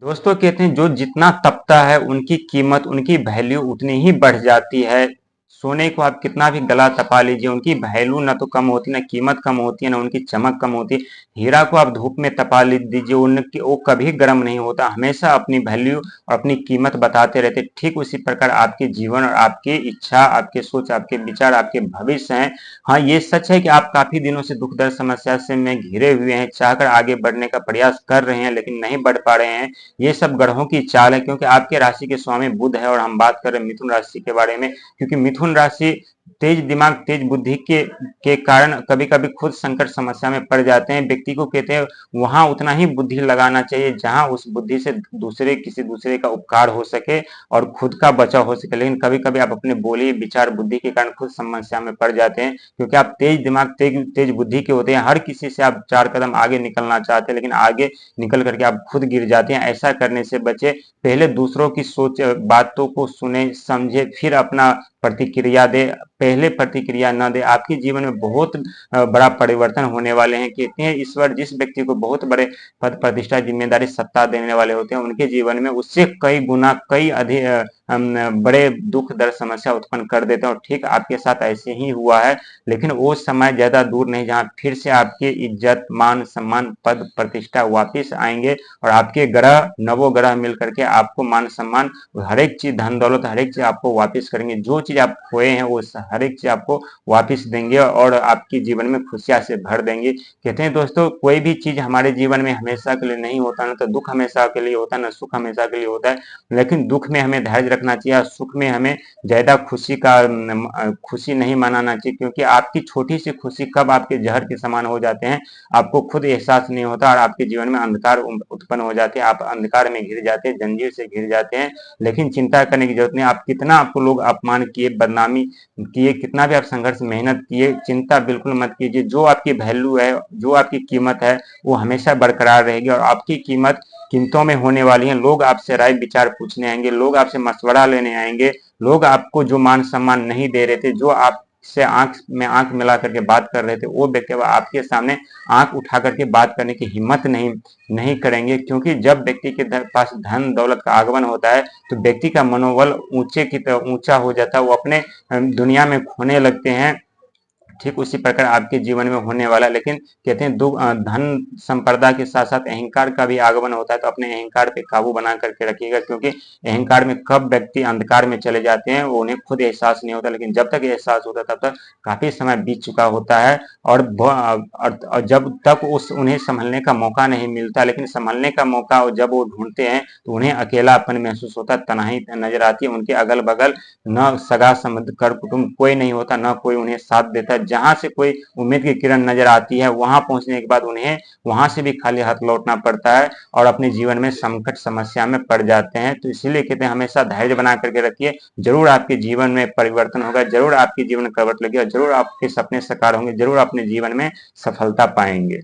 दोस्तों कहते हैं जो जितना तपता है उनकी कीमत उनकी वैल्यू उतनी ही बढ़ जाती है। सोने को आप कितना भी गला तपा लीजिए, उनकी वैल्यू ना तो कम होती, ना कीमत कम होती है, ना उनकी चमक कम होती। हीरा को आप धूप में तपा दीजिए, उनकी वो कभी गर्म नहीं होता, हमेशा अपनी वैल्यू और अपनी कीमत बताते रहते। ठीक उसी प्रकार आपके जीवन और आपकी इच्छा, आपके सोच, आपके विचार, आपके भविष्य हैं। हाँ, ये सच है कि आप काफी दिनों से दुख दर्द समस्या से में घिरे हुए हैं, चाहकर आगे बढ़ने का प्रयास कर रहे हैं लेकिन नहीं बढ़ पा रहे हैं। ये सब ग्रहों की चाल है, क्योंकि आपके राशि के स्वामी बुध है और हम बात कर रहे हैं मिथुन राशि के बारे में। क्योंकि मिथुन राशि तेज दिमाग, तेज बुद्धि के कारण कभी कभी खुद संकट समस्या में पड़ जाते हैं। व्यक्ति को कहते हैं वहां उतना ही बुद्धि लगाना चाहिए जहां उस बुद्धि से किसी दूसरे का उपकार हो सके और खुद का बचाव हो सके। लेकिन कभी कभी आप अपने बोली विचार बुद्धि के कारण खुद समस्या में पड़ जाते हैं, क्योंकि आप तेज दिमाग, तेज बुद्धि के होते हैं। हर किसी से आप 4 कदम आगे निकलना चाहते हैं, लेकिन आगे निकल करके आप खुद गिर जाते हैं। ऐसा करने से बचे। पहले दूसरों की सोच, बातों को सुने समझे, फिर अपना प्रतिक्रिया दे। पहले प्रतिक्रिया न दे। आपके जीवन में बहुत बड़ा परिवर्तन होने वाले हैं। कहते हैं ईश्वर जिस व्यक्ति को बहुत बड़े पद प्रतिष्ठा, जिम्मेदारी, सत्ता देने वाले होते हैं, उनके जीवन में उससे कई गुना, कई अधिक बड़े दुख दर्द समस्या उत्पन्न कर देते हैं। और ठीक आपके साथ ऐसे ही हुआ है। लेकिन वो समय ज्यादा दूर नहीं जहां फिर से आपकी इज्जत, मान सम्मान, पद प्रतिष्ठा वापिस आएंगे और आपके ग्रह, नवोग्रह मिल करके आपको मान सम्मान, हर एक चीज, धन दौलत, हर एक चीज आपको वापिस करेंगे। जो चीज आप खोए हैं वो हर एक चीज आपको वापिस देंगे और आपके जीवन में खुशियां से भर देंगे। कहते हैं दोस्तों कोई भी चीज हमारे जीवन में हमेशा के लिए नहीं होता, ना तो दुख हमेशा के लिए होता है, ना सुख हमेशा के लिए होता है। लेकिन दुख में हमें धैर्य रखना चाहिए और सुख में हमें ज्यादा खुशी नहीं मनाना चाहिए, क्योंकि आपकी छोटी सी खुशी कब आपके जहर के समान हो जाते हैं आपको खुद एहसास नहीं होता और आपके जीवन में अंधकार उत्पन्न हो जाते हैं। आप अंधकार में घिर जाते हैं, जंजीर से घिर जाते हैं। लेकिन चिंता करने की जरूरत नहीं। आप कितना आपको लोग अपमान किए, बदनामी किए, कितना भी आप संघर्ष मेहनत किए, चिंता बिल्कुल मत कीजिए। जो आपकी वैल्यू है, जो आपकी कीमत है, वो हमेशा बरकरार रहेगी और आपकी कीमतों में होने वाली है। लोग आपसे राय विचार पूछने आएंगे, लोग आपसे मशवरा लेने आएंगे। लोग आपको जो मान सम्मान नहीं दे रहे थे, जो आपसे आंख में आंख मिला करके बात कर रहे थे, वो व्यक्ति आपके सामने आंख उठा करके बात करने की हिम्मत नहीं करेंगे। क्योंकि जब व्यक्ति के पास धन दौलत का आगमन होता है तो व्यक्ति का मनोबल ऊंचे की तरफ ऊंचा हो जाता है, वो अपने दुनिया में खोने लगते हैं। ठीक उसी प्रकार आपके जीवन में होने वाला। लेकिन कहते हैं धन संपदा के साथ साथ अहंकार का भी आगमन होता है, तो अपने अहंकार पे काबू बना करके रखिएगा। क्योंकि अहंकार में कब व्यक्ति अंधकार में चले जाते हैं वो उन्हें खुद एहसास नहीं होता, लेकिन जब तक एहसास होता है तब तक काफी समय बीत चुका होता है। और जब तक उन्हें संभलने का मौका नहीं मिलता, लेकिन संभलने का मौका जब वो ढूंढते हैं तो उन्हें अकेलापन महसूस होता है, तन्हाई नजर आती है। उनके अगल बगल न सगा संबंध, कर कुटुंब कोई नहीं होता, न कोई उन्हें साथ देता। जहां से कोई उम्मीद की किरण नजर आती है वहां पहुंचने के बाद उन्हें वहां से भी खाली हाथ लौटना पड़ता है और अपने जीवन में संकट समस्या में पड़ जाते हैं। तो इसीलिए कहते हैं हमेशा धैर्य बना करके रखिए। जरूर आपके जीवन में परिवर्तन होगा, जरूर आपके जीवन में करवट लगेगी और जरूर आपके सपने साकार होंगे, जरूर अपने जीवन में सफलता पाएंगे।